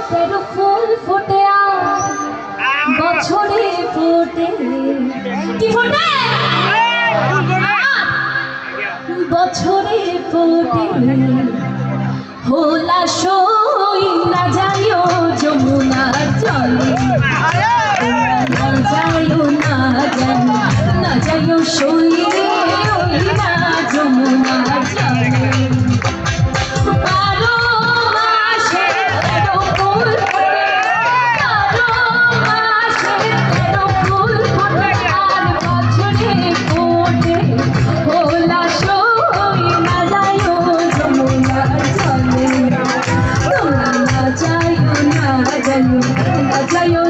তেরো ফুল ফোটে বছরে ফোটে কি ফোটে বছরে ফোটে হোলা সই না যাইও যমুনার জলে না যাইও না যাইও সই না যমুনার জলে যাইও